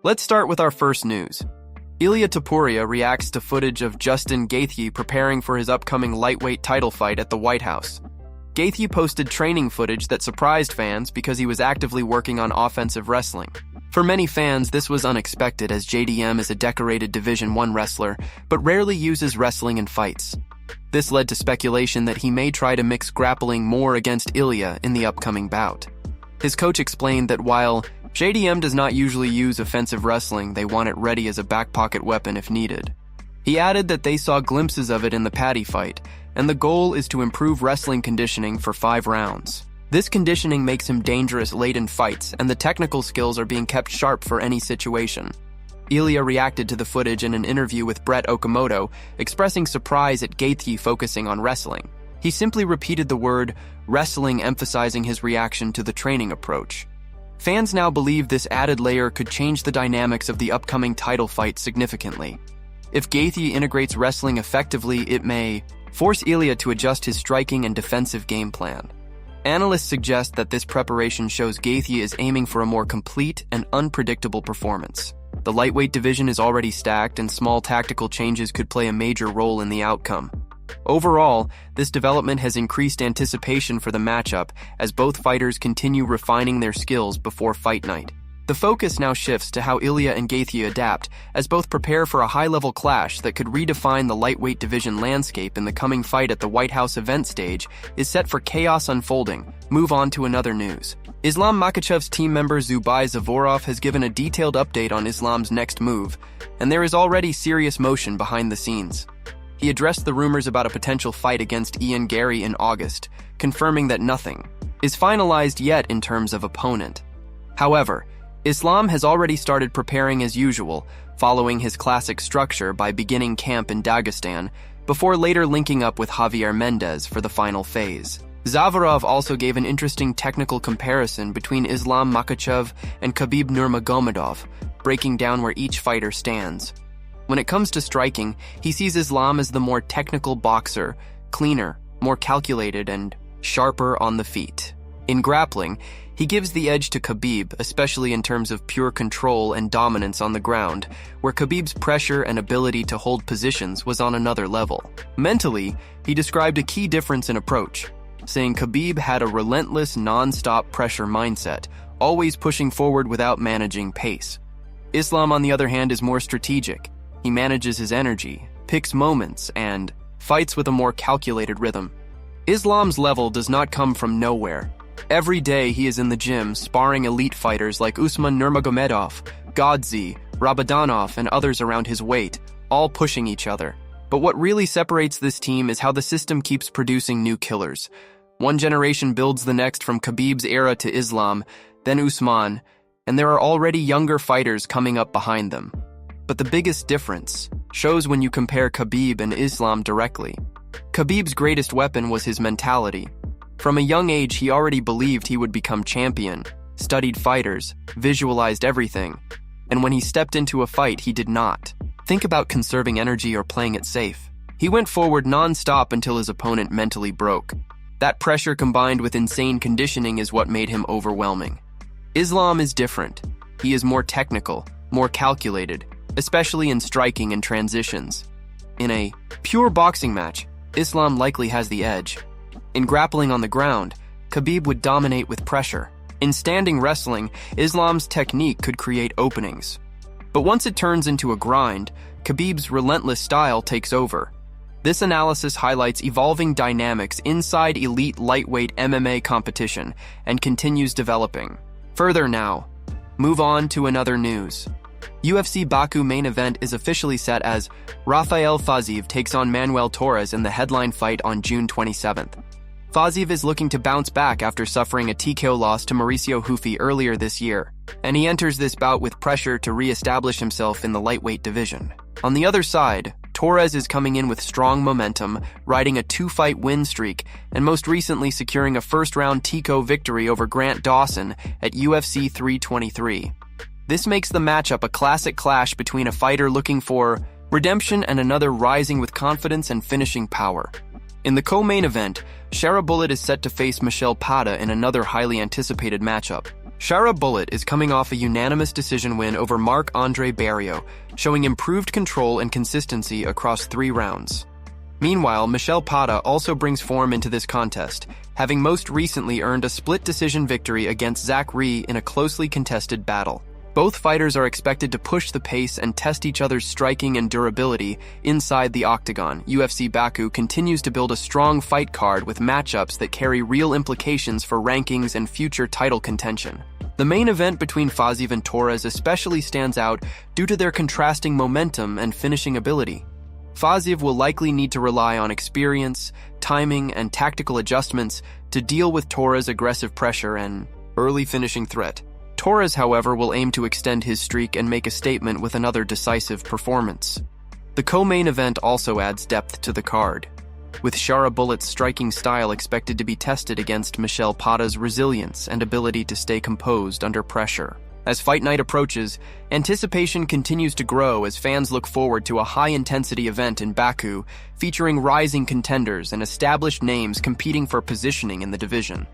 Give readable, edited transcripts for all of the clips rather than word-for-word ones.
Let's start with our first news. Ilia Topuria reacts to footage of Justin Gaethje preparing for his upcoming lightweight title fight at the White House. Gaethje posted training footage that surprised fans because he was actively working on offensive wrestling. For many fans, this was unexpected as JDM is a decorated Division I wrestler, but rarely uses wrestling in fights. This led to speculation that he may try to mix grappling more against Ilia in the upcoming bout. His coach explained that while JDM does not usually use offensive wrestling, they want it ready as a back pocket weapon if needed. He added that they saw glimpses of it in the Paddy fight, and the goal is to improve wrestling conditioning for 5 rounds. This conditioning makes him dangerous late in fights, and the technical skills are being kept sharp for any situation. Ilia reacted to the footage in an interview with Brett Okamoto, expressing surprise at Gaethje focusing on wrestling. He simply repeated the word wrestling, emphasizing his reaction to the training approach. Fans now believe this added layer could change the dynamics of the upcoming title fight significantly. If Gaethje integrates wrestling effectively, it may force Ilia to adjust his striking and defensive game plan. Analysts suggest that this preparation shows Gaethje is aiming for a more complete and unpredictable performance. The lightweight division is already stacked, and small tactical changes could play a major role in the outcome. Overall, this development has increased anticipation for the matchup as both fighters continue refining their skills before fight night. The focus now shifts to how Ilia and Gaethje adapt as both prepare for a high-level clash that could redefine the lightweight division landscape. In the coming fight at the White House event stage is set for chaos unfolding. Move on to another news. Islam Makhachev's team member Zubai Zavorov has given a detailed update on Islam's next move, and there is already serious motion behind the scenes. He addressed the rumors about a potential fight against Ian Garry in August, confirming that nothing is finalized yet in terms of opponent. However, Islam has already started preparing as usual, following his classic structure by beginning camp in Dagestan, before later linking up with Javier Mendez for the final phase. Zavorov also gave an interesting technical comparison between Islam Makhachev and Khabib Nurmagomedov, breaking down where each fighter stands. When it comes to striking, he sees Islam as the more technical boxer, cleaner, more calculated, and sharper on the feet. In grappling, he gives the edge to Khabib, especially in terms of pure control and dominance on the ground, where Khabib's pressure and ability to hold positions was on another level. Mentally, he described a key difference in approach, saying Khabib had a relentless, non-stop pressure mindset, always pushing forward without managing pace. Islam, on the other hand, is more strategic. He manages his energy, picks moments, and fights with a more calculated rhythm. Islam's level does not come from nowhere. Every day he is in the gym sparring elite fighters like Usman Nurmagomedov, Godzi, Rabadanov, and others around his weight, all pushing each other. But what really separates this team is how the system keeps producing new killers. One generation builds the next, from Khabib's era to Islam, then Usman, and there are already younger fighters coming up behind them. But the biggest difference shows when you compare Khabib and Islam directly. Khabib's greatest weapon was his mentality. From a young age, he already believed he would become champion, studied fighters, visualized everything, and when he stepped into a fight, he did not think about conserving energy or playing it safe. He went forward non-stop until his opponent mentally broke. That pressure combined with insane conditioning is what made him overwhelming. Islam is different. He is more technical, more calculated, especially in striking and transitions. In a pure boxing match, Islam likely has the edge. In grappling on the ground, Khabib would dominate with pressure. In standing wrestling, Islam's technique could create openings. But once it turns into a grind, Khabib's relentless style takes over. This analysis highlights evolving dynamics inside elite lightweight MMA competition and continues developing. Further now, move on to another news. UFC Baku main event is officially set as Rafael Fiziev takes on Manuel Torres in the headline fight on June 27th. Fiziev is looking to bounce back after suffering a TKO loss to Mauricio Hufi earlier this year, and he enters this bout with pressure to re-establish himself in the lightweight division. On the other side, Torres is coming in with strong momentum, riding a 2-fight win streak, and most recently securing a first-round TKO victory over Grant Dawson at UFC 323. This makes the matchup a classic clash between a fighter looking for redemption and another rising with confidence and finishing power. In the co-main event, Shara Bullet is set to face Michelle Pata in another highly anticipated matchup. Shara Bullet is coming off a unanimous decision win over Marc-Andre Barriault, showing improved control and consistency across 3 rounds. Meanwhile, Michel Pata also brings form into this contest, having most recently earned a split decision victory against Zach Rhee in a closely contested battle. Both fighters are expected to push the pace and test each other's striking and durability inside the octagon. UFC Baku continues to build a strong fight card with matchups that carry real implications for rankings and future title contention. The main event between Faziev and Torres especially stands out due to their contrasting momentum and finishing ability. Faziev will likely need to rely on experience, timing, and tactical adjustments to deal with Torres' aggressive pressure and early finishing threat. Torres, however, will aim to extend his streak and make a statement with another decisive performance. The co-main event also adds depth to the card, with Shara Bullet's striking style expected to be tested against Michel Pata's resilience and ability to stay composed under pressure. As fight night approaches, anticipation continues to grow as fans look forward to a high-intensity event in Baku featuring rising contenders and established names competing for positioning in the division.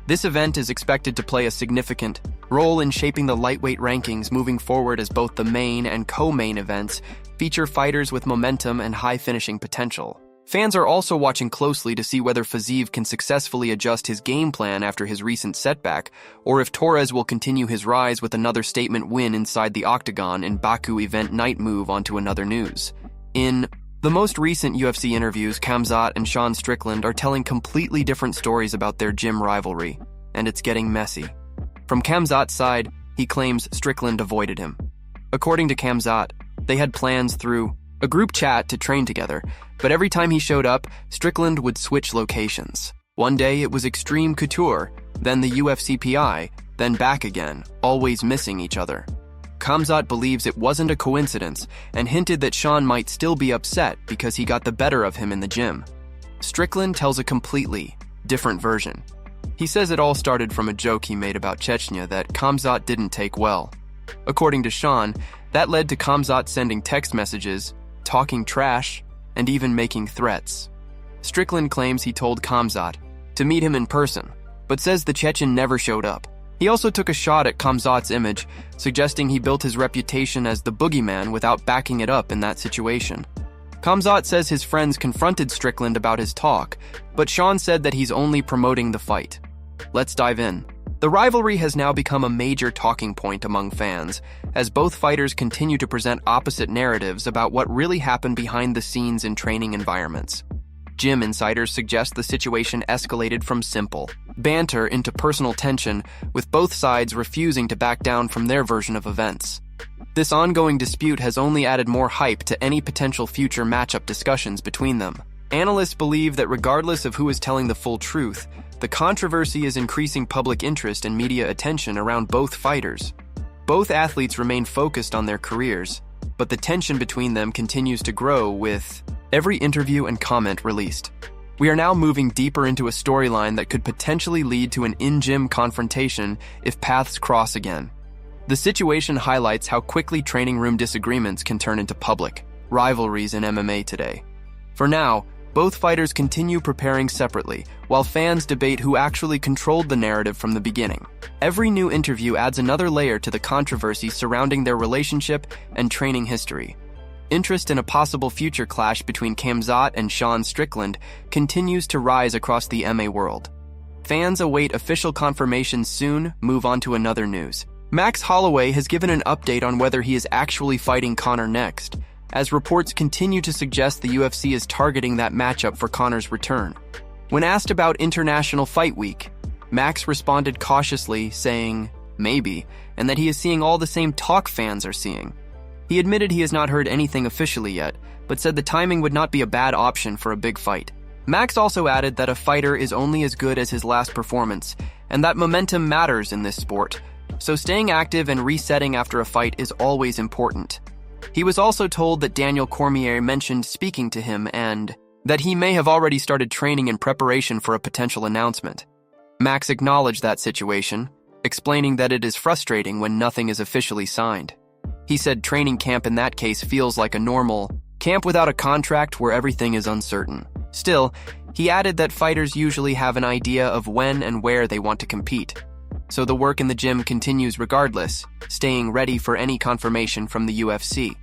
This event is expected to play a significant role in shaping the lightweight rankings moving forward, as both the main and co-main events feature fighters with momentum and high finishing potential. Fans are also watching closely to see whether Faziev can successfully adjust his game plan after his recent setback, or if Torres will continue his rise with another statement win inside the octagon in Baku event night. Move on to another news. In the most recent UFC interviews, Khamzat and Sean Strickland are telling completely different stories about their gym rivalry, and it's getting messy. From Khamzat's side, he claims Strickland avoided him. According to Khamzat, they had plans through a group chat to train together, but every time he showed up, Strickland would switch locations. One day it was Extreme Couture, then the UFC PI, then back again, always missing each other. Khamzat believes it wasn't a coincidence and hinted that Sean might still be upset because he got the better of him in the gym. Strickland tells a completely different version. He says it all started from a joke he made about Chechnya that Khamzat didn't take well. According to Sean, that led to Khamzat sending text messages, talking trash, and even making threats. Strickland claims he told Khamzat to meet him in person, but says the Chechen never showed up. He also took a shot at Khamzat's image, suggesting he built his reputation as the boogeyman without backing it up in that situation. Khamzat says his friends confronted Strickland about his talk, but Sean said that he's only promoting the fight. Let's dive in. The rivalry has now become a major talking point among fans, as both fighters continue to present opposite narratives about what really happened behind the scenes in training environments. Gym insiders suggest the situation escalated from simple banter into personal tension, with both sides refusing to back down from their version of events. This ongoing dispute has only added more hype to any potential future matchup discussions between them. Analysts believe that regardless of who is telling the full truth, the controversy is increasing public interest and media attention around both fighters. Both athletes remain focused on their careers, but the tension between them continues to grow with every interview and comment released. We are now moving deeper into a storyline that could potentially lead to an in-gym confrontation if paths cross again. The situation highlights how quickly training room disagreements can turn into public rivalries in MMA today. For now, both fighters continue preparing separately, while fans debate who actually controlled the narrative from the beginning. Every new interview adds another layer to the controversy surrounding their relationship and training history. Interest in a possible future clash between Khamzat and Sean Strickland continues to rise across the MMA world. Fans await official confirmation soon. Move on to another news. Max Holloway has given an update on whether he is actually fighting Conor next, as reports continue to suggest the UFC is targeting that matchup for Conor's return. When asked about International Fight Week, Max responded cautiously, saying, maybe, and that he is seeing all the same talk fans are seeing. He admitted he has not heard anything officially yet, but said the timing would not be a bad option for a big fight. Max also added that a fighter is only as good as his last performance, and that momentum matters in this sport, so staying active and resetting after a fight is always important. He was also told that Daniel Cormier mentioned speaking to him and that he may have already started training in preparation for a potential announcement. Max acknowledged that situation, explaining that it is frustrating when nothing is officially signed. He said training camp in that case feels like a normal camp without a contract where everything is uncertain. Still, he added that fighters usually have an idea of when and where they want to compete. so the work in the gym continues regardless, staying ready for any confirmation from the UFC.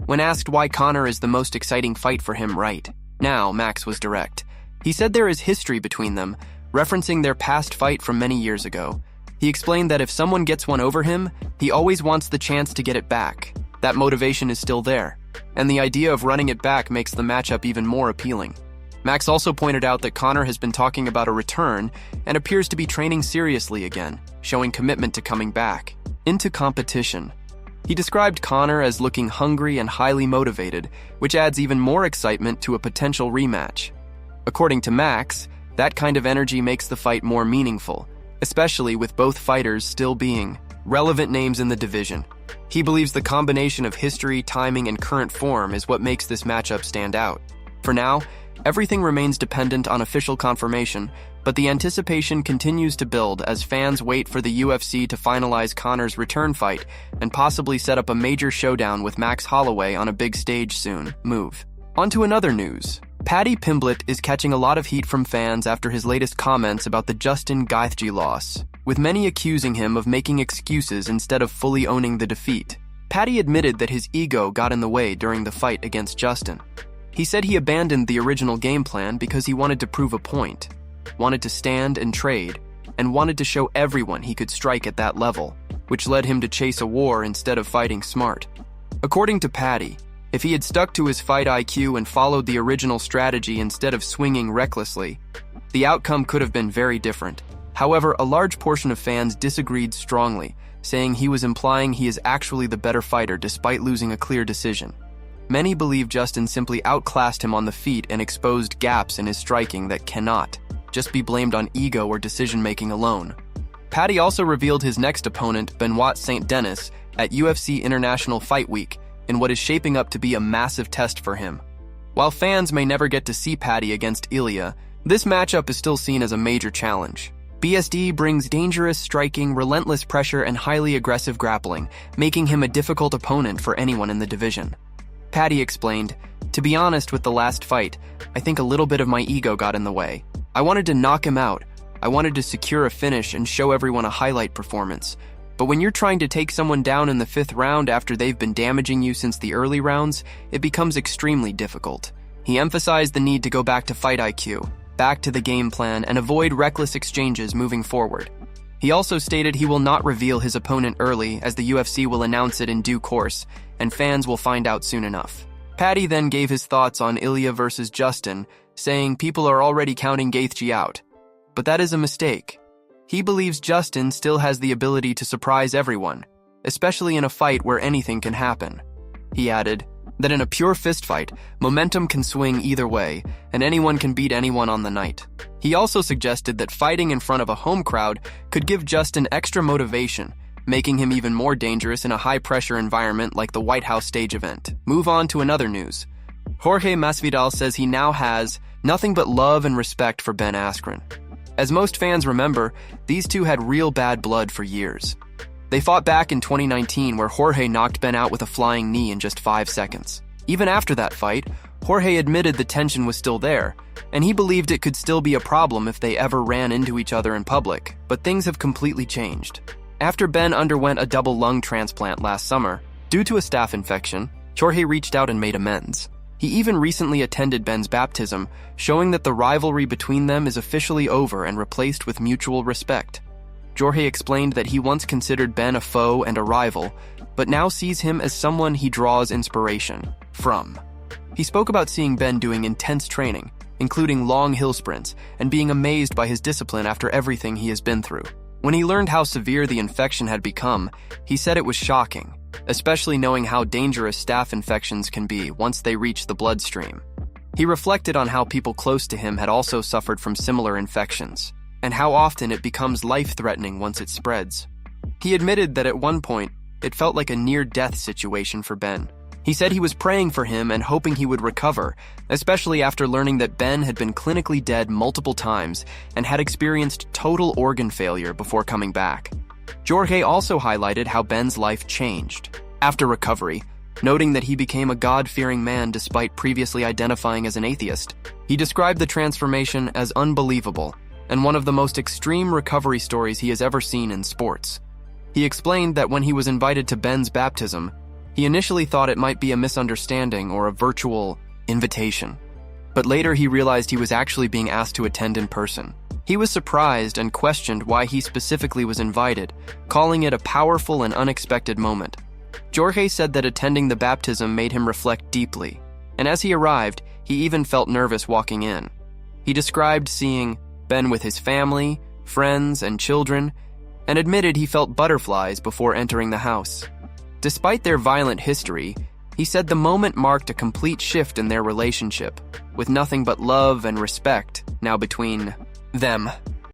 When asked why Conor is the most exciting fight for him right now, Max was direct. He said there is history between them, referencing their past fight from many years ago. He explained that if someone gets one over him, he always wants the chance to get it back. That motivation is still there, and the idea of running it back makes the matchup even more appealing. Max also pointed out that Conor has been talking about a return and appears to be training seriously again, showing commitment to coming back into competition. He described Conor as looking hungry and highly motivated, which adds even more excitement to a potential rematch. According to Max, that kind of energy makes the fight more meaningful, especially with both fighters still being relevant names in the division. He believes the combination of history, timing, and current form is what makes this matchup stand out. For now, everything remains dependent on official confirmation, but the anticipation continues to build as fans wait for the UFC to finalize Conor's return fight and possibly set up a major showdown with Max Holloway on a big stage soon. On to another news. Paddy Pimblett is catching a lot of heat from fans after his latest comments about the Justin Gaethje loss, with many accusing him of making excuses instead of fully owning the defeat. Paddy admitted that his ego got in the way during the fight against Justin. He said he abandoned the original game plan because he wanted to prove a point, wanted to stand and trade, and wanted to show everyone he could strike at that level, which led him to chase a war instead of fighting smart. According to Paddy, if he had stuck to his fight IQ and followed the original strategy instead of swinging recklessly, the outcome could have been very different. However, a large portion of fans disagreed strongly, saying he was implying he is actually the better fighter despite losing a clear decision. Many believe Justin simply outclassed him on the feet and exposed gaps in his striking that cannot just be blamed on ego or decision-making alone. Paddy also revealed his next opponent, Benoit St. Denis, at UFC International Fight Week, in what is shaping up to be a massive test for him. While fans may never get to see Paddy against Ilya, this matchup is still seen as a major challenge. BSD brings dangerous striking, relentless pressure, and highly aggressive grappling, making him a difficult opponent for anyone in the division. Paddy explained, "To be honest with the last fight, I think a little bit of my ego got in the way. I wanted to knock him out. I wanted to secure a finish and show everyone a highlight performance. But when you're trying to take someone down in the 5th round after they've been damaging you since the early rounds, it becomes extremely difficult." He emphasized the need to go back to fight IQ, back to the game plan, and avoid reckless exchanges moving forward. He also stated he will not reveal his opponent early, as the UFC will announce it in due course, and fans will find out soon enough. Paddy then gave his thoughts on Ilya versus Justin, saying people are already counting Gaethje out. But that is a mistake. He believes Justin still has the ability to surprise everyone, especially in a fight where anything can happen. He added that in a pure fistfight, momentum can swing either way, and anyone can beat anyone on the night. He also suggested that fighting in front of a home crowd could give Justin extra motivation, making him even more dangerous in a high-pressure environment like the White House stage event. Move on to another news. Jorge Masvidal says he now has nothing but love and respect for Ben Askren. As most fans remember, these two had real bad blood for years. They fought back in 2019 where Jorge knocked Ben out with a flying knee in just 5 seconds. Even after that fight, Jorge admitted the tension was still there, and he believed it could still be a problem if they ever ran into each other in public, but things have completely changed. After Ben underwent a double lung transplant last summer, due to a staph infection, Jorge reached out and made amends. He even recently attended Ben's baptism, showing that the rivalry between them is officially over and replaced with mutual respect. Jorge explained that he once considered Ben a foe and a rival, but now sees him as someone he draws inspiration from. He spoke about seeing Ben doing intense training, including long hill sprints, and being amazed by his discipline after everything he has been through. When he learned how severe the infection had become, he said it was shocking, especially knowing how dangerous staph infections can be once they reach the bloodstream. He reflected on how people close to him had also suffered from similar infections, and how often it becomes life-threatening once it spreads. He admitted that at one point, it felt like a near-death situation for Ben. He said he was praying for him and hoping he would recover, especially after learning that Ben had been clinically dead multiple times and had experienced total organ failure before coming back. Jorge also highlighted how Ben's life changed after recovery, noting that he became a God-fearing man despite previously identifying as an atheist. He described the transformation as unbelievable and one of the most extreme recovery stories he has ever seen in sports. He explained that when he was invited to Ben's baptism, he initially thought it might be a misunderstanding or a virtual invitation. But later he realized he was actually being asked to attend in person. He was surprised and questioned why he specifically was invited, calling it a powerful and unexpected moment. Jorge said that attending the baptism made him reflect deeply, and as he arrived, he even felt nervous walking in. He described seeing Ben with his family, friends, and children, and admitted he felt butterflies before entering the house. Despite their violent history, he said the moment marked a complete shift in their relationship, with nothing but love and respect now between them.